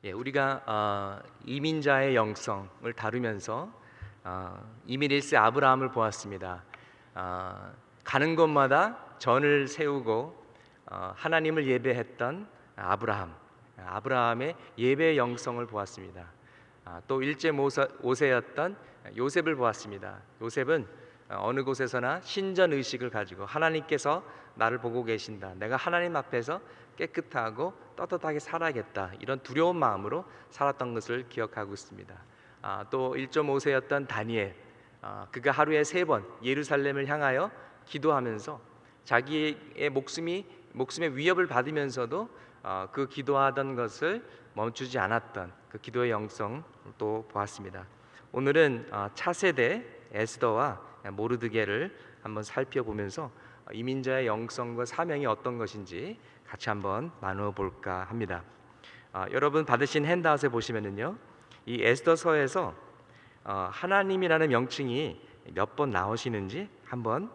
우리가 이민자의 영성을 다루면서 이민 1세 아브라함을 보았습니다. 가는 곳마다 전을 세우고 하나님을 예배했던 아브라함의 예배의 영성을 보았습니다. 또 일제 모세였던 요셉을 보았습니다. 요셉은 어느 곳에서나 신전 의식을 가지고 하나님께서 나를 보고 계신다, 내가 하나님 앞에서 깨끗하고 떳떳하게 살아야겠다, 이런 두려운 마음으로 살았던 것을 기억하고 있습니다. 또 1.5세였던 다니엘, 그가 하루에 3번 예루살렘을 향하여 기도하면서 자기의 목숨의 위협을 받으면서도 그 기도하던 것을 멈추지 않았던 그 기도의 영성 또 보았습니다. 오늘은 차세대 에스더와 모르드게를 한번 살펴보면서 이민자의 영성과 사명이 어떤 것인지 같이 한번 나누어 볼까 합니다. 여러분 받으신 핸드아웃에 보시면은요, 이 에스더서에서 하나님이라는 명칭이 몇 번 나오시는지 한번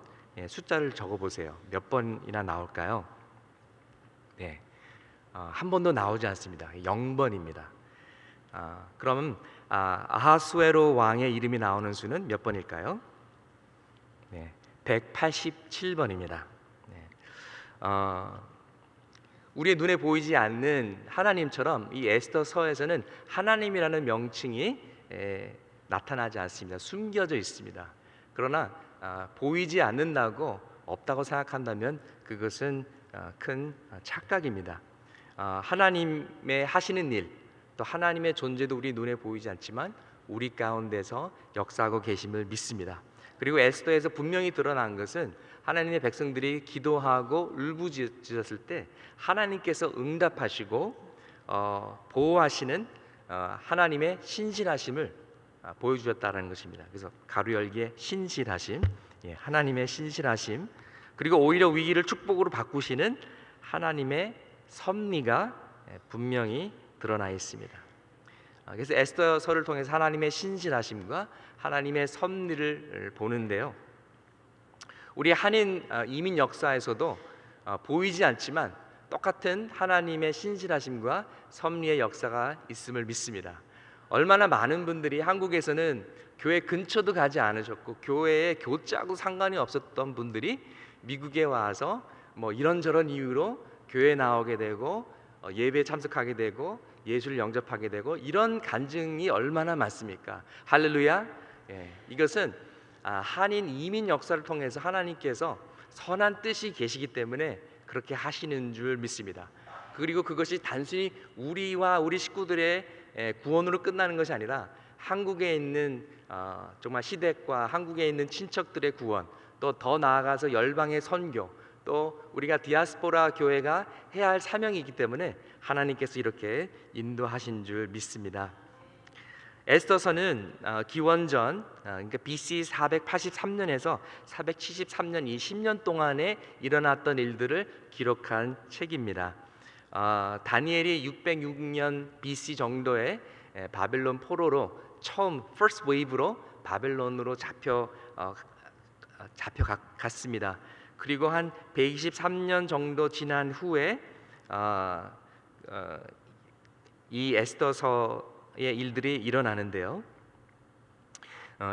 숫자를 적어 보세요. 몇 번이나 나올까요? 네, 한 번도 나오지 않습니다. 0번입니다. 그럼 아하수에로 왕의 이름이 나오는 수는 몇 번일까요? 네, 187번입니다. 네. 우리의 눈에 보이지 않는 하나님처럼 이 에스더서에서는 하나님이라는 명칭이 나타나지 않습니다. 숨겨져 있습니다. 그러나 보이지 않는다고 없다고 생각한다면 그것은 큰 착각입니다. 하나님의 하시는 일, 또 하나님의 존재도 우리 눈에 보이지 않지만 우리 가운데서 역사하고 계심을 믿습니다. 그리고 에스더에서 분명히 드러난 것은 하나님의 백성들이 기도하고 울부짖었을 때 하나님께서 응답하시고 보호하시는 하나님의 신실하심을 보여주셨다는 것입니다. 그래서 가로 열기에 신실하심, 하나님의 신실하심, 그리고 오히려 위기를 축복으로 바꾸시는 하나님의 섭리가 분명히 드러나 있습니다. 그래서 에스더서를 통해서 하나님의 신실하심과 하나님의 섭리를 보는데요, 우리 한인 이민 역사에서도 보이지 않지만 똑같은 하나님의 신실하심과 섭리의 역사가 있음을 믿습니다. 얼마나 많은 분들이 한국에서는 교회 근처도 가지 않으셨고 교회에 교자하고 상관이 없었던 분들이 미국에 와서 뭐 이런저런 이유로 교회에 나오게 되고 예배에 참석하게 되고 예수를 영접하게 되고, 이런 간증이 얼마나 많습니까? 할렐루야. 이것은 한인 이민 역사를 통해서 하나님께서 선한 뜻이 계시기 때문에 그렇게 하시는 줄 믿습니다. 그리고 그것이 단순히 우리와 우리 식구들의 구원으로 끝나는 것이 아니라 한국에 있는 정말 시댁과 한국에 있는 친척들의 구원, 또 더 나아가서 열방의 선교, 또 우리가 디아스포라 교회가 해야 할 사명이 있기 때문에 하나님께서 이렇게 인도하신 줄 믿습니다. 에스더서는 기원전 그러니까 BC 483년에서 473년 이 10년 동안에 일어났던 일들을 기록한 책입니다. 다니엘이 606년 BC 정도에 바벨론 포로로 처음 first wave로 바벨론으로 잡혀갔습니다. 그리고 한 123년 정도 지난 후에 이 에스더서의 일들이 일어나는데요,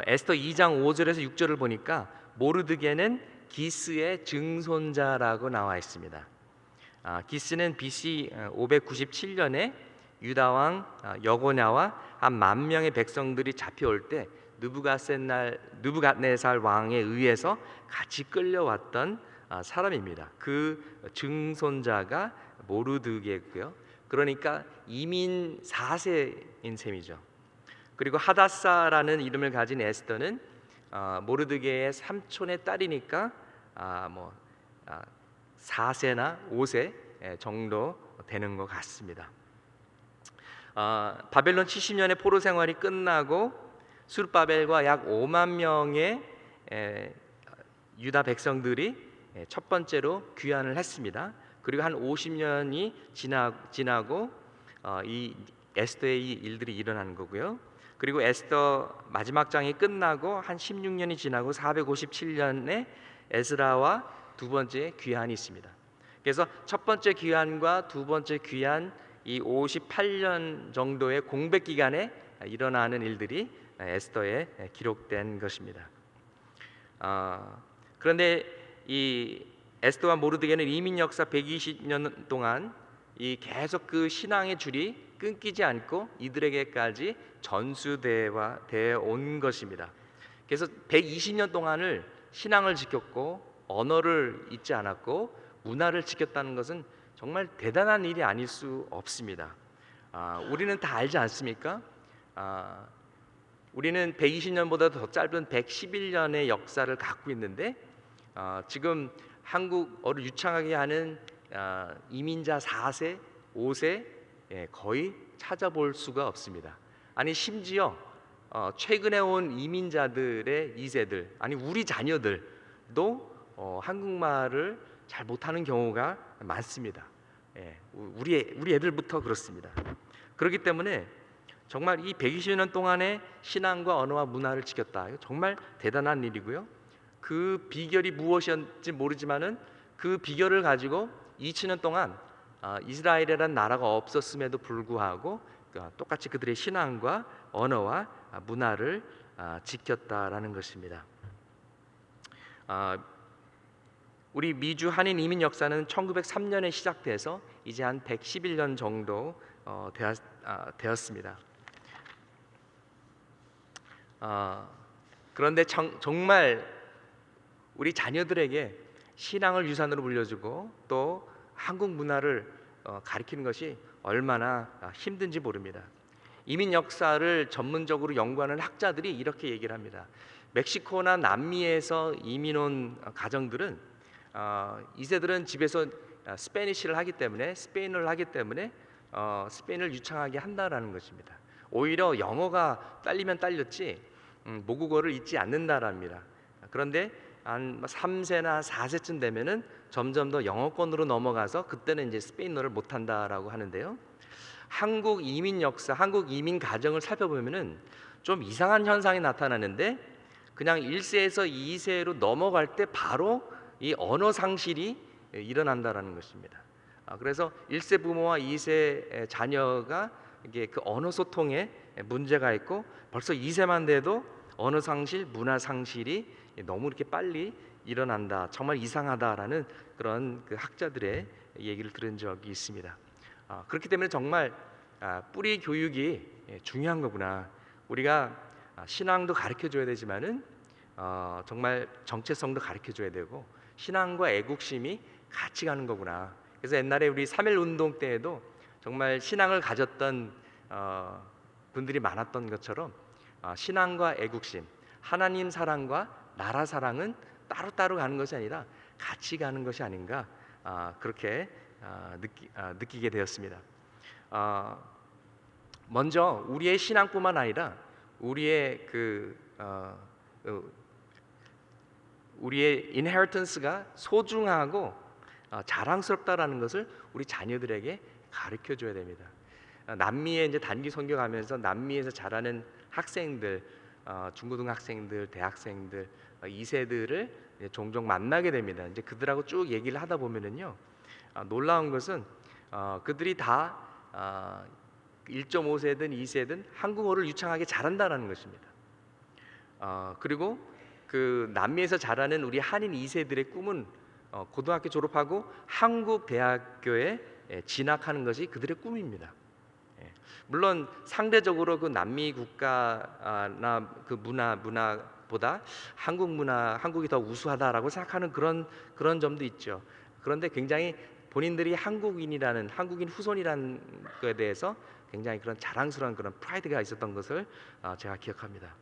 에스더 2장 5절에서 6절을 보니까 모르드게는 기스의 증손자라고 나와 있습니다. 기스는 BC 597년에 유다왕 여고냐와 한 10,000명의 백성들이 잡혀올 때 느부갓네살 왕에 의해서 같이 끌려왔던 사람입니다. 그 증손자가 모르드게고요. 그러니까 이민 4세인 셈이죠. 그리고 하다사라는 이름을 가진 에스더는 모르드게의 삼촌의 딸이니까 4세나 5세 정도 되는 것 같습니다. 바벨론 70년의 포로 생활이 끝나고 수르바벨과 약 5만 명의 유다 백성들이 첫 번째로 귀환을 했습니다. 그리고 한 50년이 지나고 이 에스더의 이 일들이 일어나는 거고요. 그리고 에스더 마지막 장이 끝나고 한 16년이 지나고 457년에 에스라와 두 번째 귀환이 있습니다. 그래서 첫 번째 귀환과 두 번째 귀환, 이 58년 정도의 공백 기간에 일어나는 일들이 에스더에 기록된 것입니다. 그런데 이 에스더와 모르드게는 이민 역사 120년 동안 이 계속 그 신앙의 줄이 끊기지 않고 이들에게까지 전수되어 온 것입니다. 그래서 120년 동안을 신앙을 지켰고 언어를 잊지 않았고 문화를 지켰다는 것은 정말 대단한 일이 아닐 수 없습니다. 우리는 다 알지 않습니까? 우리는 120년보다 더 짧은 111년의 역사를 갖고 있는데 지금 한국어를 유창하게 하는 이민자 4세, 5세 거의 찾아볼 수가 없습니다. 아니 심지어 최근에 온 이민자들의 2세들, 아니 우리 자녀들도 한국말을 잘 못하는 경우가 많습니다. 우리 애들부터 그렇습니다. 그렇기 때문에 정말 이 120년 동안의 신앙과 언어와 문화를 지켰다. 이거 정말 대단한 일이고요. 그 비결이 무엇이었는지 모르지만은 그 비결을 가지고 2000년 동안 이스라엘이라는 나라가 없었음에도 불구하고 똑같이 그들의 신앙과 언어와 문화를 지켰다라는 것입니다. 우리 미주 한인 이민 역사는 1903년에 시작돼서 이제 한 111년 정도 되었습니다. 그런데 정말 우리 자녀들에게 신앙을 유산으로 물려주고 또 한국 문화를 가르치는 것이 얼마나 힘든지 모릅니다. 이민 역사를 전문적으로 연구하는 학자들이 이렇게 얘기를 합니다. 멕시코나 남미에서 이민 온 가정들은 2세들은 집에서 스페니쉬를 하기 때문에 스페인어를 하기 때문에 스페인을 유창하게 한다라는 것입니다. 오히려 영어가 딸리면 딸렸지 모국어를 잊지 않는다랍니다. 그런데 한 3세나 4세쯤 되면은 점점 더 영어권으로 넘어가서 그때는 이제 스페인어를 못 한다라고 하는데요. 한국 이민 역사, 한국 이민 가정을 살펴보면은 좀 이상한 현상이 나타나는데 그냥 1세에서 2세로 넘어갈 때 바로 이 언어 상실이 일어난다라는 것입니다. 그래서 1세 부모와 2세 자녀가 이게 그 언어 소통에 문제가 있고 벌써 2세만 돼도 언어 상실, 문화 상실이 너무 이렇게 빨리 일어난다. 정말 이상하다라는 그런 그 학자들의 얘기를 들은 적이 있습니다. 그렇기 때문에 정말 뿌리 교육이 중요한 거구나. 우리가 신앙도 가르쳐 줘야 되지만은 정말 정체성도 가르쳐 줘야 되고 신앙과 애국심이 같이 가는 거구나. 그래서 옛날에 우리 3.1 운동 때에도 정말 신앙을 가졌던 분들이 많았던 것처럼 신앙과 애국심, 하나님 사랑과 나라 사랑은 따로따로 가는 것이 아니라 같이 가는 것이 아닌가 그렇게 느끼게 되었습니다. 먼저 우리의 신앙뿐만 아니라 우리의 우리의 인헤리턴스가 소중하고 자랑스럽다라는 것을 우리 자녀들에게 가르쳐 줘야 됩니다. 남미에 이제 단기 선교 가면서 남미에서 자라는 학생들, 중고등학생들, 대학생들, 2세들을 종종 만나게 됩니다. 이제 그들하고 쭉 얘기를 하다 보면은요, 놀라운 것은 그들이 다 1.5세든 2세든 한국어를 유창하게 잘한다라는 것입니다. 그리고 그 남미에서 자라는 우리 한인 2세들의 꿈은 고등학교 졸업하고 한국 대학교에 진학하는 것이 그들의 꿈입니다. 물론 상대적으로 그 남미 국가나 그 문화보다 한국 문화, 한국이 더 우수하다라고 생각하는 그런 점도 있죠. 그런데 굉장히 본인들이 한국인이라는 한국인 후손이라는 것에 대해서 굉장히 그런 자랑스러운 그런 프라이드가 있었던 것을 제가 기억합니다.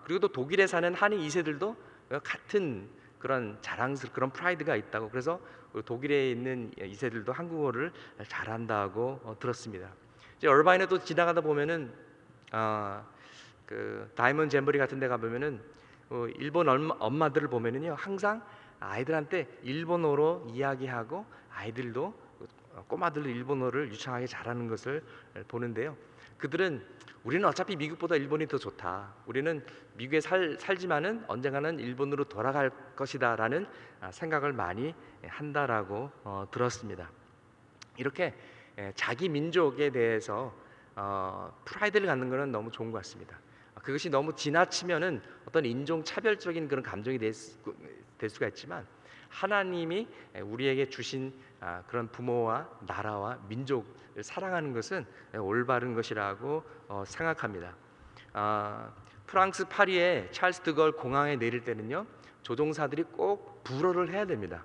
그리고 또 독일에 사는 한인 2세들도 같은 그런 자랑스러운 그런 프라이드가 있다고 그래서 독일에 있는 2세들도 한국어를 잘한다고 들었습니다. 이제 얼바인에 또 지나가다 보면은 그 다이먼드 잼버리 같은 데 가보면은 일본 엄마들을 보면은요 항상 아이들한테 일본어로 이야기하고 아이들도 꼬마들도 일본어를 유창하게 잘하는 것을 보는데요. 그들은 우리는 어차피 미국보다 일본이 더 좋다. 우리는 미국에 살지만은 언젠가는 일본으로 돌아갈 것이다라는 생각을 많이 한다라고 들었습니다. 이렇게 자기 민족에 대해서 프라이드를 갖는 것은 너무 좋은 것 같습니다. 그것이 너무 지나치면은 어떤 인종 차별적인 그런 감정이 될 수가 있지만, 하나님이 우리에게 주신 그런 부모와 나라와 민족을 사랑하는 것은 올바른 것이라고 생각합니다. 프랑스 파리의 찰스 드걸 공항에 내릴 때는요, 조종사들이 꼭 불어를 해야 됩니다.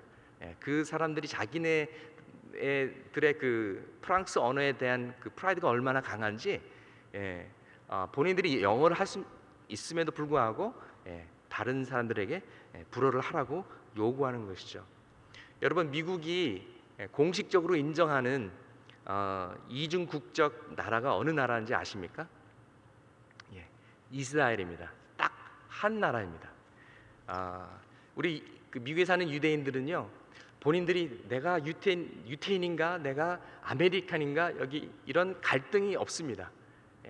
그 사람들이 자기네들의 그 프랑스 언어에 대한 그 프라이드가 얼마나 강한지, 본인들이 영어를 할 수 있음에도 불구하고 다른 사람들에게 불어를 하라고 요구하는 것이죠. 여러분, 미국이 공식적으로 인정하는 이중 국적 나라가 어느 나라인지 아십니까? 이스라엘입니다. 딱 한 나라입니다. 우리 그 미국에 사는 유대인들은요, 본인들이 내가 유태인인가 내가 아메리칸인가 여기 이런 갈등이 없습니다.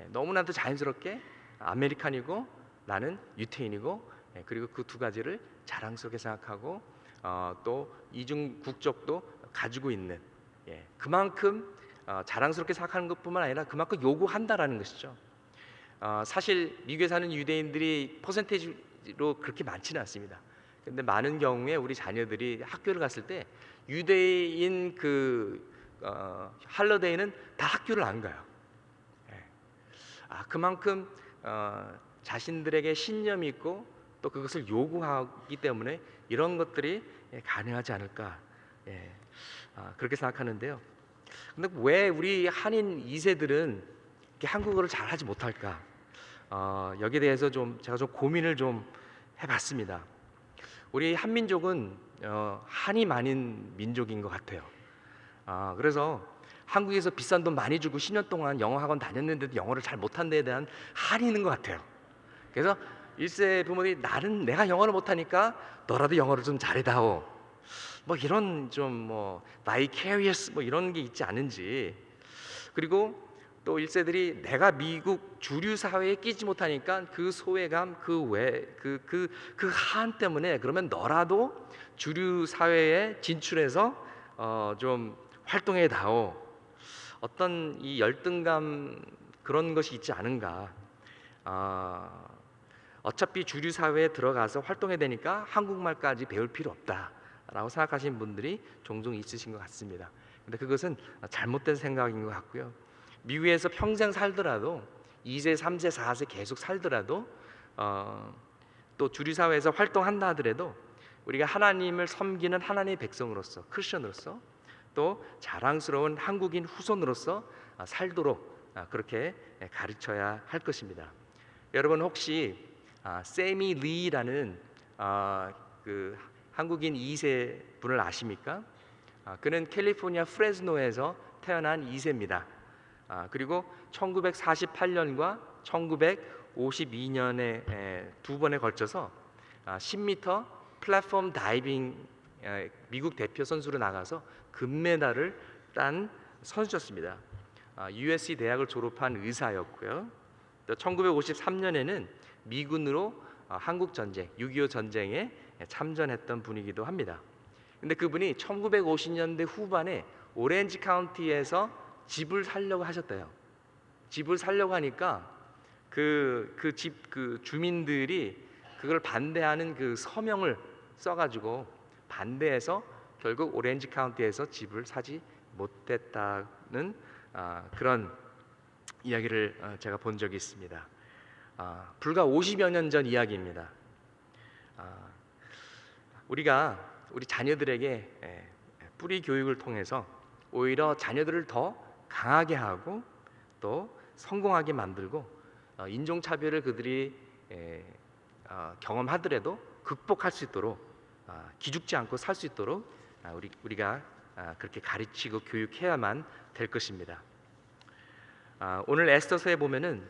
너무나도 자연스럽게 아메리칸이고 나는 유태인이고, 그리고 그 두 가지를 자랑스럽게 생각하고 또 이중 국적도 가지고 있는, 그만큼 자랑스럽게 생각하는 것뿐만 아니라 그만큼 요구한다라는 것이죠. 사실 미국에 사는 유대인들이 퍼센테이지로 그렇게 많지는 않습니다. 근데 많은 경우에 우리 자녀들이 학교를 갔을 때 유대인 할러데이는 다 학교를 안 가요. 그만큼 자신들에게 신념이 있고 또 그것을 요구하기 때문에 이런 것들이 가능하지 않을까, 그렇게 생각하는데요. 근데 왜 우리 한인 2세들은 한국어를 잘하지 못할까? 여기에 대해서 제가 좀 고민을 좀 해봤습니다. 우리 한민족은 한이 많은 민족인 것 같아요. 그래서 한국에서 비싼 돈 많이 주고 10년 동안 영어 학원 다녔는데도 영어를 잘 못한 데에 대한 한이 있는 것 같아요. 그래서 1세 부모들이 내가 영어를 못하니까 너라도 영어를 좀 잘해다오, 뭐 이런 vicarious 이런 게 있지 않은지. 그리고 또 1세들이 내가 미국 주류 사회에 끼지 못하니까 그 소외감, 그 한 때문에 그러면 너라도 주류 사회에 진출해서 좀 활동해 다오, 어떤 이 열등감, 그런 것이 있지 않은가. 어차피 주류 사회에 들어가서 활동해야 되니까 한국말까지 배울 필요 없다라고 생각하시는 분들이 종종 있으신 것 같습니다. 근데 그것은 잘못된 생각인 것 같고요. 미국에서 평생 살더라도 2세, 3세, 4세 계속 살더라도 또 주류 사회에서 활동한다 하더라도 우리가 하나님을 섬기는 하나님의 백성으로서, 크리스천으로서, 또 자랑스러운 한국인 후손으로서 살도록 그렇게 가르쳐야 할 것입니다. 여러분, 혹시 세미 리라는 그 한국인 2세 분을 아십니까? 그는 캘리포니아 프레스노에서 태어난 2세입니다. 그리고 1948년과 1952년에 두 번에 걸쳐서 10m 플랫폼 다이빙 미국 대표 선수로 나가서 금메달을 딴 선수였습니다. USC 대학을 졸업한 의사였고요. 또 1953년에는 미군으로 한국 전쟁, 6.25 전쟁에 참전했던 분이기도 합니다. 근데 그분이 1950년대 후반에 오렌지 카운티에서 집을 살려고 하셨대요. 집을 살려고 하니까 그 주민들이 그걸 반대하는 그 서명을 써가지고 반대해서 결국 오렌지 카운티에서 집을 사지 못했다는 그런 이야기를 제가 본 적이 있습니다. 불과 50여 년 전 이야기입니다. 우리 자녀들에게 뿌리 교육을 통해서 오히려 자녀들을 더 강하게 하고 또 성공하게 만들고, 인종차별을 그들이 경험하더라도 극복할 수 있도록, 기죽지 않고 살 수 있도록 우리가 그렇게 가르치고 교육해야만 될 것입니다. 오늘 에스더서에 보면은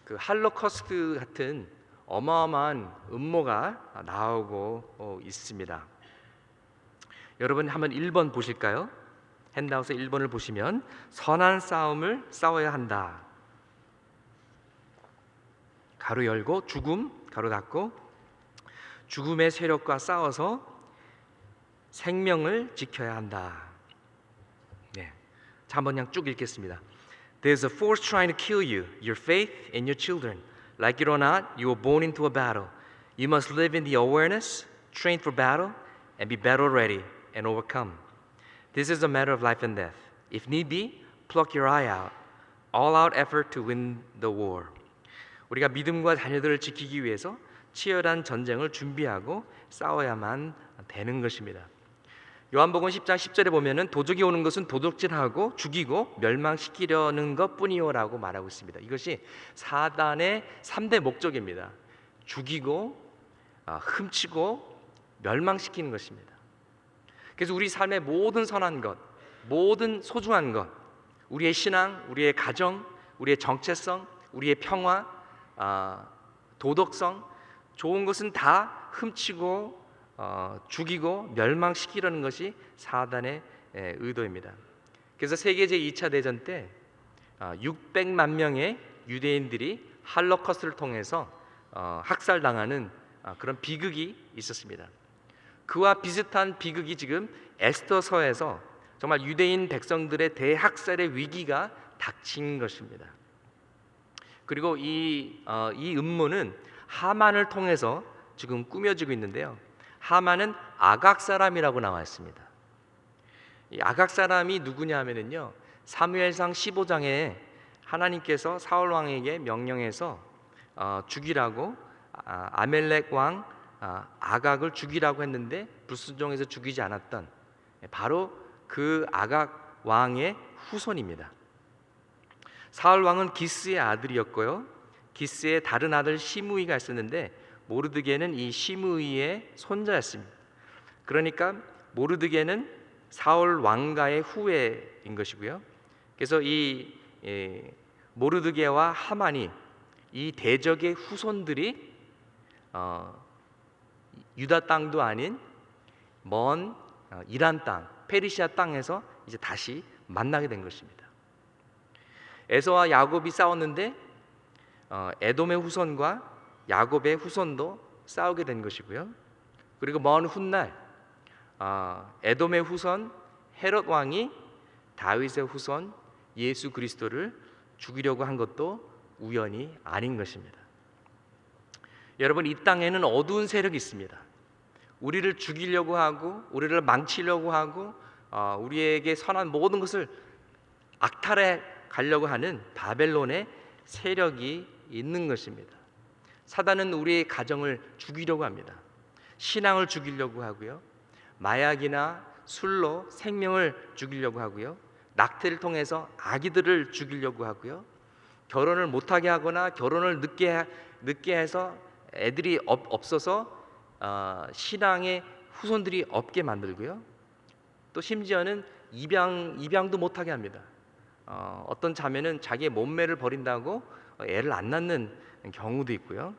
그 할로코스트 같은 어마어마한 음모가 나오고 있습니다. 여러분, 한번 1번 보실까요? 핸드아웃에 1번을 보시면 선한 싸움을 싸워야 한다. 가로 열고 죽음, 가로 닫고, 죽음의 세력과 싸워서 생명을 지켜야 한다. 자, 한번 그냥 쭉 읽겠습니다. There's a force trying to kill you, your faith and your children. Like it or not, you were born into a battle. You must live in the awareness, train for battle, and be battle ready and overcome. This is a matter of life and death. If need be, pluck your eye out. All out effort to win the war. 우리가 믿음과 자녀들을 지키기 위해서 치열한 전쟁을 준비하고 싸워야만 되는 것입니다. 요한복음 10장 10절에 보면은 도적이 오는 것은 도둑질하고 죽이고 멸망시키려는 것뿐이요라고 말하고 있습니다. 이것이 사단의 3대 목적입니다. 죽이고 훔치고 멸망시키는 것입니다. 그래서 우리 삶의 모든 선한 것, 모든 소중한 것, 우리의 신앙, 우리의 가정, 우리의 정체성, 우리의 평화, 도덕성, 좋은 것은 다 훔치고 죽이고 멸망시키려는 것이 사단의 의도입니다. 그래서 세계 제2차 대전 때 600만 명의 유대인들이 할로코스트를 통해서 학살당하는 그런 비극이 있었습니다. 그와 비슷한 비극이 지금 에스더서에서 정말 유대인 백성들의 대학살의 위기가 닥친 것입니다. 그리고 이 음모는 하만을 통해서 지금 꾸며지고 있는데요. 하만은 아각 사람이라고 나와 있습니다. 이 아각 사람이 누구냐면은요, 사무엘상 15장에 하나님께서 사울 왕에게 명령해서 죽이라고 아멜렉 왕 아각을 죽이라고 했는데 불순종해서 죽이지 않았던 바로 그 아각 왕의 후손입니다. 사울 왕은 기스의 아들이었고요. 기스의 다른 아들 시므이가 있었는데 모르드게는 이 시므이의 손자였습니다. 그러니까 모르드게는 사울 왕가의 후예인 것이고요. 그래서 이 모르드게와 하만이 이 대적의 후손들이 유다 땅도 아닌 먼 이란 땅, 페르시아 땅에서 이제 다시 만나게 된 것입니다. 에서와 야곱이 싸웠는데 에돔의 후손과 야곱의 후손도 싸우게 된 것이고요. 그리고 먼 훗날 에돔의 후손 헤롯 왕이 다윗의 후손 예수 그리스도를 죽이려고 한 것도 우연이 아닌 것입니다. 여러분, 이 땅에는 어두운 세력이 있습니다. 우리를 죽이려고 하고 우리를 망치려고 하고 우리에게 선한 모든 것을 악탈해 가려고 하는 바벨론의 세력이 있는 것입니다. 사단은 우리의 가정을 죽이려고 합니다. 신앙을 죽이려고 하고요. 마약이나 술로 생명을 죽이려고 하고요. 낙태를 통해서 아기들을 죽이려고 하고요. 결혼을 못하게 하거나 결혼을 늦게 해서 애들이 없어서 신앙의 후손들이 없게 만들고요. 또 심지어는 입양도 못하게 합니다. 어떤 자매는 자기의 몸매를 버린다고 애를 안 낳는 경우도 있고요.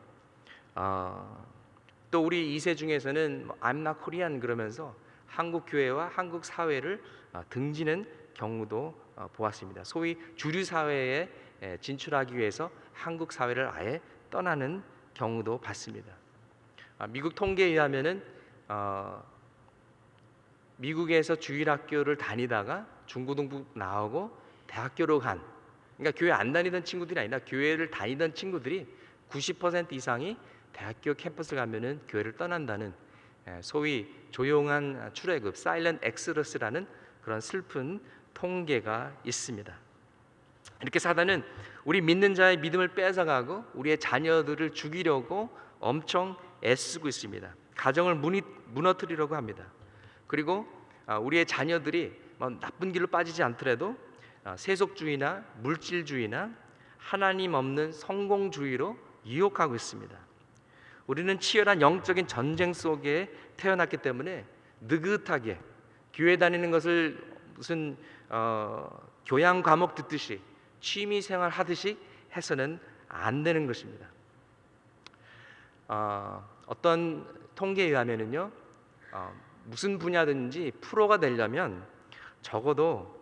또 우리 2세 중에서는 I'm not Korean 그러면서 한국 교회와 한국 사회를 등지는 경우도 보았습니다. 소위 주류 사회에 진출하기 위해서 한국 사회를 아예 떠나는 경우도 봤습니다. 미국 통계에 의하면은 미국에서 주일학교를 다니다가 중고등부 나오고 대학교로 간, 그러니까 교회 안 다니던 친구들이 아니라 교회를 다니던 친구들이 90% 이상이 대학교 캠퍼스 가면은 교회를 떠난다는 소위 조용한 출애굽, 사일런트 엑스더스라는 그런 슬픈 통계가 있습니다. 이렇게 사단은 우리 믿는 자의 믿음을 뺏어가고 우리의 자녀들을 죽이려고 엄청 애쓰고 있습니다. 가정을 무너뜨리려고 합니다. 그리고 우리의 자녀들이 나쁜 길로 빠지지 않더라도 세속주의나 물질주의나 하나님 없는 성공주의로 유혹하고 있습니다. 우리는 치열한 영적인 전쟁 속에 태어났기 때문에 느긋하게 교회 다니는 것을 무슨 교양 과목 듣듯이 취미 생활 하듯이 해서는 안 되는 것입니다. 어떤 통계에 의하면은요, 무슨 분야든지 프로가 되려면 적어도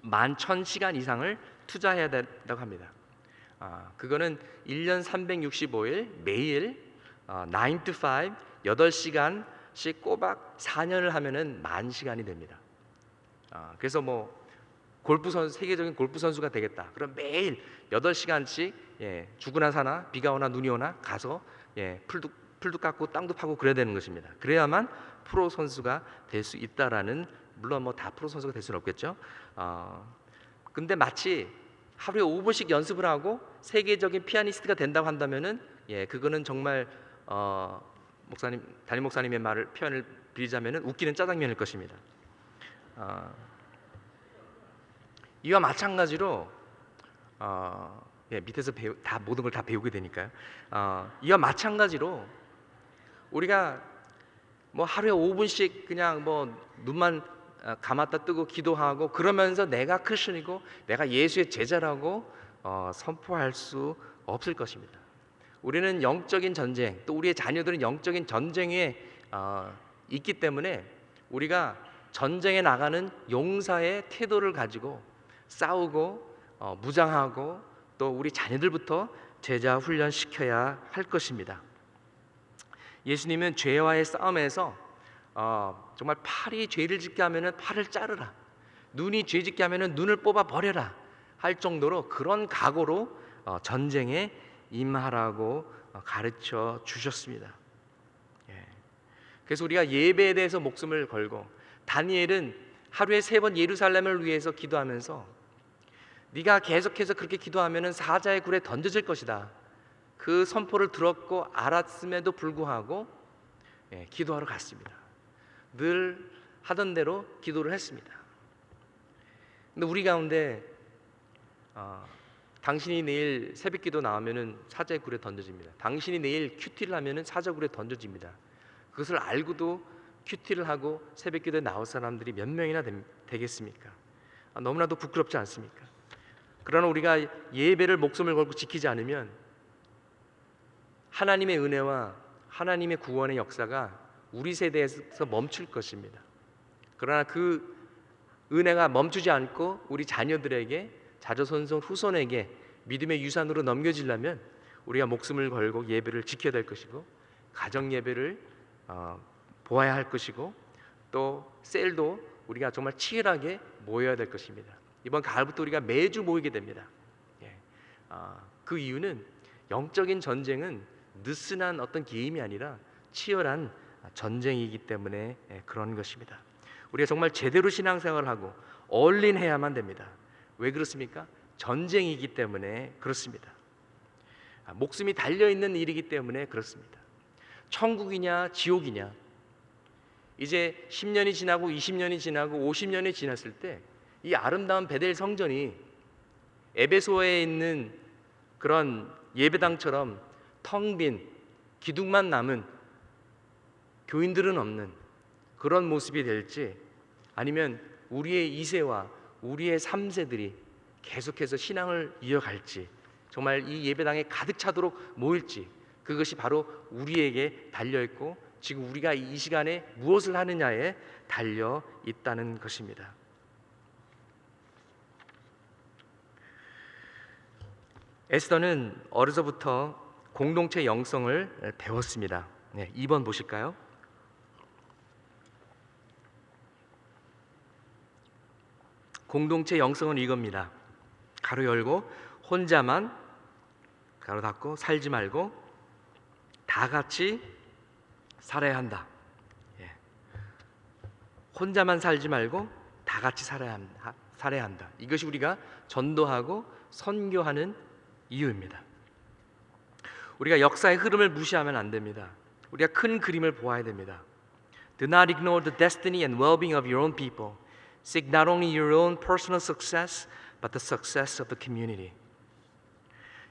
11,000시간 이상을 투자해야 된다고 합니다. 그거는 1년 365일 매일 9 to 5 8시간씩 꼬박 4년을 하면은 10,000시간이 됩니다. 그래서 세계적인 골프 선수가 되겠다. 그럼 매일 8시간씩 죽으나 사나 비가 오나 눈이 오나 가서 풀도 깎고 땅도 파고 그래야 되는 것입니다. 그래야만 프로 선수가 될 수 있다라는, 물론 뭐 다 프로 선수가 될 수는 없겠죠. 근데 마치 하루에 5분씩 연습을 하고 세계적인 피아니스트가 된다고 한다면은 그거는 정말 담임 목사님의 표현을 빌리자면은 웃기는 짜장면일 것입니다. 이와 마찬가지로 밑에서 다 모든 걸 다 배우게 되니까요. 이와 마찬가지로 우리가 뭐 하루에 5분씩 그냥 뭐 눈만 감았다 뜨고 기도하고 그러면서 내가 크리스천이고 내가 예수의 제자라고 선포할 수 없을 것입니다. 우리는 영적인 전쟁, 또 우리의 자녀들은 영적인 전쟁에 있기 때문에 우리가 전쟁에 나가는 용사의 태도를 가지고 싸우고 무장하고 또 우리 자녀들부터 제자 훈련시켜야 할 것입니다. 예수님은 죄와의 싸움에서 정말 팔이 죄를 짓게 하면은 팔을 자르라, 눈이 죄 짓게 하면은 눈을 뽑아 버려라 할 정도로 그런 각오로 전쟁에 임하라고 가르쳐 주셨습니다. 그래서 우리가 예배에 대해서 목숨을 걸고, 다니엘은 하루에 3번 예루살렘을 위해서 기도하면서 네가 계속해서 그렇게 기도하면은 사자의 굴에 던져질 것이다, 그 선포를 들었고 알았음에도 불구하고 기도하러 갔습니다. 늘 하던 대로 기도를 했습니다. 근데 우리 가운데 당신이 내일 새벽기도 나오면은 사자의 굴에 던져집니다. 당신이 내일 큐티를 하면은 사자 굴에 던져집니다. 그것을 알고도 큐티를 하고 새벽기도에 나올 사람들이 몇 명이나 되겠습니까? 너무나도 부끄럽지 않습니까? 그러나 우리가 예배를 목숨을 걸고 지키지 않으면 하나님의 은혜와 하나님의 구원의 역사가 우리 세대에서 멈출 것입니다. 그러나 그 은혜가 멈추지 않고 우리 자녀들에게, 자조선성 후손에게 믿음의 유산으로 넘겨지려면 우리가 목숨을 걸고 예배를 지켜야 될 것이고, 가정 예배를 보아야 할 것이고, 또 셀도 우리가 정말 치열하게 모여야 될 것입니다. 이번 가을부터 우리가 매주 모이게 됩니다. 그 이유는 영적인 전쟁은 느슨한 어떤 게임이 아니라 치열한 전쟁이기 때문에 그런 것입니다. 우리가 정말 제대로 신앙생활을 하고 얼린해야만 됩니다. 왜 그렇습니까? 전쟁이기 때문에 그렇습니다. 목숨이 달려있는 일이기 때문에 그렇습니다. 천국이냐 지옥이냐, 이제 10년이 지나고 20년이 지나고 50년이 지났을 때 이 아름다운 베델 성전이 에베소에 있는 그런 예배당처럼 텅 빈 기둥만 남은, 교인들은 없는 그런 모습이 될지, 아니면 우리의 2세와 우리의 3세들이 계속해서 신앙을 이어갈지, 정말 이 예배당에 가득 차도록 모일지, 그것이 바로 우리에게 달려있고 지금 우리가 이 시간에 무엇을 하느냐에 달려 있다는 것입니다. 에스더는 어려서부터 공동체 영성을 배웠습니다. 2번 보실까요? 공동체 영성은 이겁니다. 가로 열고 혼자만, 가로 닫고, 살지 말고 다 같이 살아야 한다. 혼자만 살지 말고 다 같이 살아야 한다. 이것이 우리가 전도하고 선교하는 이유입니다. 우리가 역사의 흐름을 무시하면 안 됩니다. 우리가 큰 그림을 보아야 됩니다. Do not ignore the destiny and well-being of your own people. Seek not only your own personal success, but the success of the community.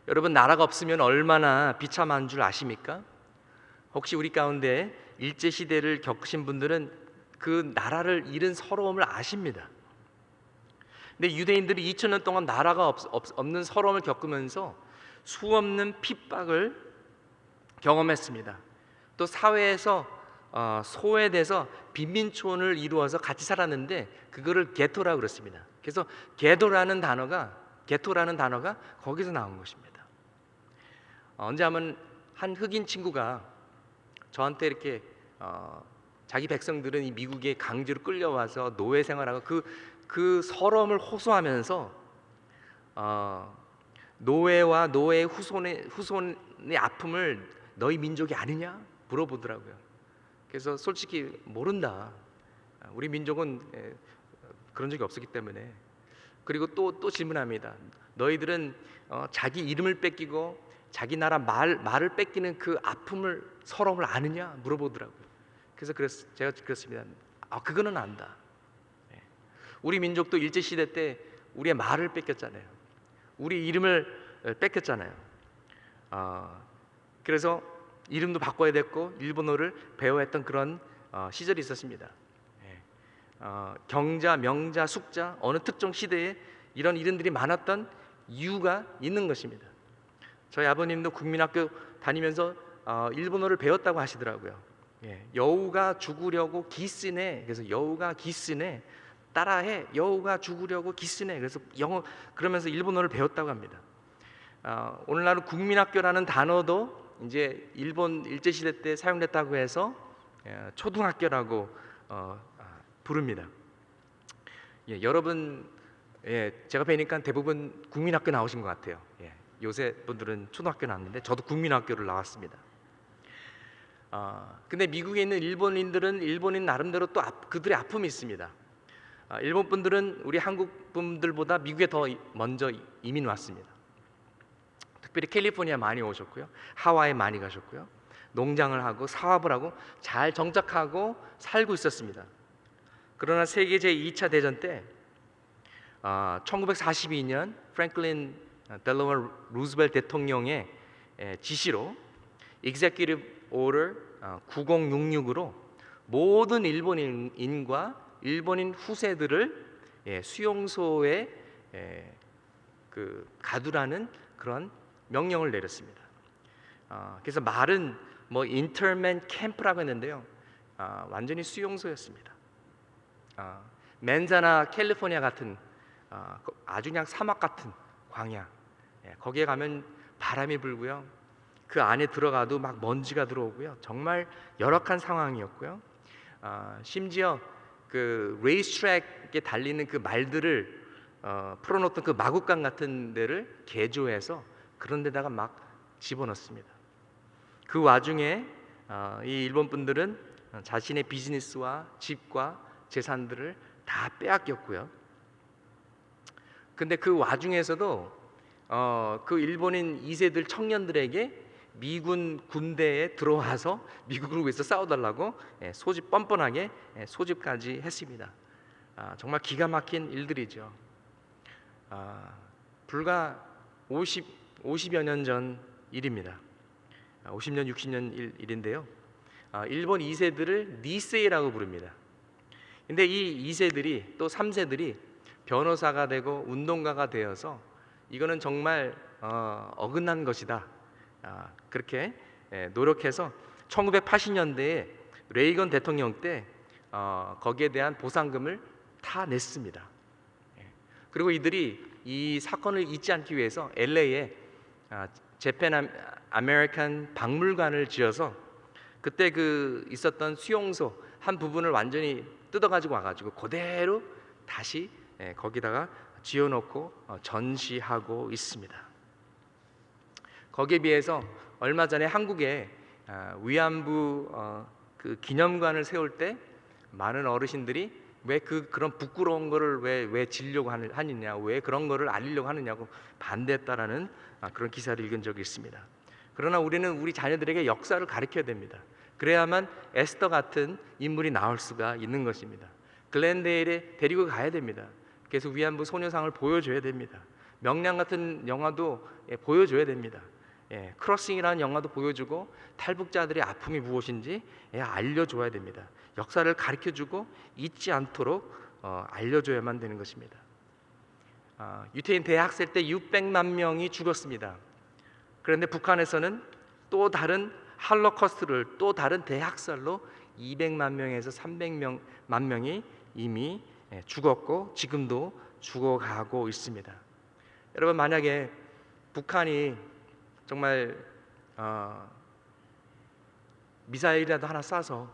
여러분, 나라가 없으면 얼마나 비참한 줄 아십니까? 혹시 우리 가운데 일제 시대를 겪으신 분들은 그 나라를 잃은 서러움을 아십니다. 근데 유대인들이 2000년 동안 나라가 없는 서러움을 겪으면서 수없는 핍박을 경험했습니다. 또 사회에서 소외돼서 빈민촌을 이루어서 같이 살았는데 그거를 게토라고 그랬습니다. 그래서 게토라는 단어가 거기서 나온 것입니다. 언제 한번 한 흑인 친구가 저한테 이렇게 자기 백성들은 이 미국에 강제로 끌려와서 노예 생활하고 그 그 서러움을 호소하면서 노예와 노예의 후손의 아픔을 너희 민족이 아느냐 물어보더라고요. 그래서 솔직히 모른다. 우리 민족은 그런 적이 없었기 때문에. 그리고 또 질문합니다. 너희들은 자기 이름을 뺏기고 자기 나라 말을 뺏기는 그 아픔을 서러움을 아느냐 물어보더라고요. 그래서 제가 그랬습니다. 그거는 안다. 우리 민족도 일제 시대 때 우리의 말을 뺏겼잖아요. 우리 이름을 뺏겼잖아요. 그래서 이름도 바꿔야 됐고 일본어를 배워야 했던 그런 시절이 있었습니다. 경자, 명자, 숙자 어느 특정 시대에 이런 이름들이 많았던 이유가 있는 것입니다. 저희 아버님도 국민학교 다니면서 일본어를 배웠다고 하시더라고요. 여우가 죽으려고 기쓰네. 그래서 여우가 기쓰네. 따라해. 여우가 죽으려고 기쓰네. 그래서 그러면서 일본어를 배웠다고 합니다. 오늘날은 국민학교라는 단어도 이제 일본 일제 시대 때 사용됐다고 해서 초등학교라고 부릅니다. 여러분, 제가 뵈니까 대부분 국민학교 나오신 것 같아요. 요새 분들은 초등학교 나왔는데 저도 국민학교를 나왔습니다. 근데 미국에 있는 일본인들은 일본인 나름대로 또 그들의 아픔이 있습니다. 일본 분들은 우리 한국 분들보다 미국에 더 먼저 이민 왔습니다. 특별히 캘리포니아 많이 오셨고요, 하와이 많이 가셨고요, 농장을 하고 사업을 하고 잘 정착하고 살고 있었습니다. 그러나 세계 제2차 대전 때 1942년 프랭클린 델러웨어 루즈벨트 대통령의 지시로 Executive Order 9066으로 모든 일본인과 일본인 후세들을 수용소에 가두라는 그런 명령을 내렸습니다. 그래서 말은 인터ment 캠프라고 했는데요, 완전히 수용소였습니다. 멘사나 캘리포니아 같은 아주 그냥 사막 같은 광야, 거기에 가면 바람이 불고요, 그 안에 들어가도 막 먼지가 들어오고요, 정말 열악한 상황이었고요. 심지어 그 레이스트랙에 달리는 그 말들을 풀어놓던 그 마구간 같은 데를 개조해서 그런 데다가 막 집어넣습니다. 그 와중에 이 일본 분들은 자신의 비즈니스와 집과 재산들을 다 빼앗겼고요. 근데 그 와중에서도 그 일본인 2세들 청년들에게 미군 군대에 들어와서 미국을 위해서 싸워달라고 소집 뻔뻔하게 소집까지 했습니다. 정말 기가 막힌 일들이죠. 불과 50여 년 전 일입니다. 50년, 60년 일인데요. 일본 2세들을 니세이라고 부릅니다. 근데 이 2세들이 또 3세들이 변호사가 되고 운동가가 되어서 이거는 정말 어긋난 것이다, 그렇게 노력해서 1980년대에 레이건 대통령 때 거기에 대한 보상금을 다 냈습니다. 그리고 이들이 이 사건을 잊지 않기 위해서 LA에 재팬 아메리칸 박물관을 지어서 그때 그 있었던 수용소 한 부분을 완전히 뜯어가지고 와가지고 그대로 다시 거기다가 지어놓고 전시하고 있습니다. 거기에 비해서 얼마 전에 한국에 위안부 그 기념관을 세울 때 많은 어르신들이 왜 그런 부끄러운 거를 왜 지려고 하느냐, 왜 그런 거를 알리려고 하느냐고 반대했다라는 그런 기사를 읽은 적이 있습니다. 그러나 우리는 우리 자녀들에게 역사를 가르쳐야 됩니다. 그래야만 에스더 같은 인물이 나올 수가 있는 것입니다. 글렌데일에 데리고 가야 됩니다. 그래서 위안부 소녀상을 보여줘야 됩니다. 명량 같은 영화도 보여줘야 됩니다. 크로싱이라는 영화도 보여주고 탈북자들의 아픔이 무엇인지 알려줘야 됩니다. 역사를 가르쳐주고 잊지 않도록 알려줘야만 되는 것입니다. 유태인 대학살 때 600만 명이 죽었습니다. 그런데 북한에서는 또 다른 할로코스트를, 또 다른 대학살로 200만 명에서 300만 명이 이미 죽었고 지금도 죽어가고 있습니다. 여러분, 만약에 북한이 정말 미사일이라도 하나 쏴서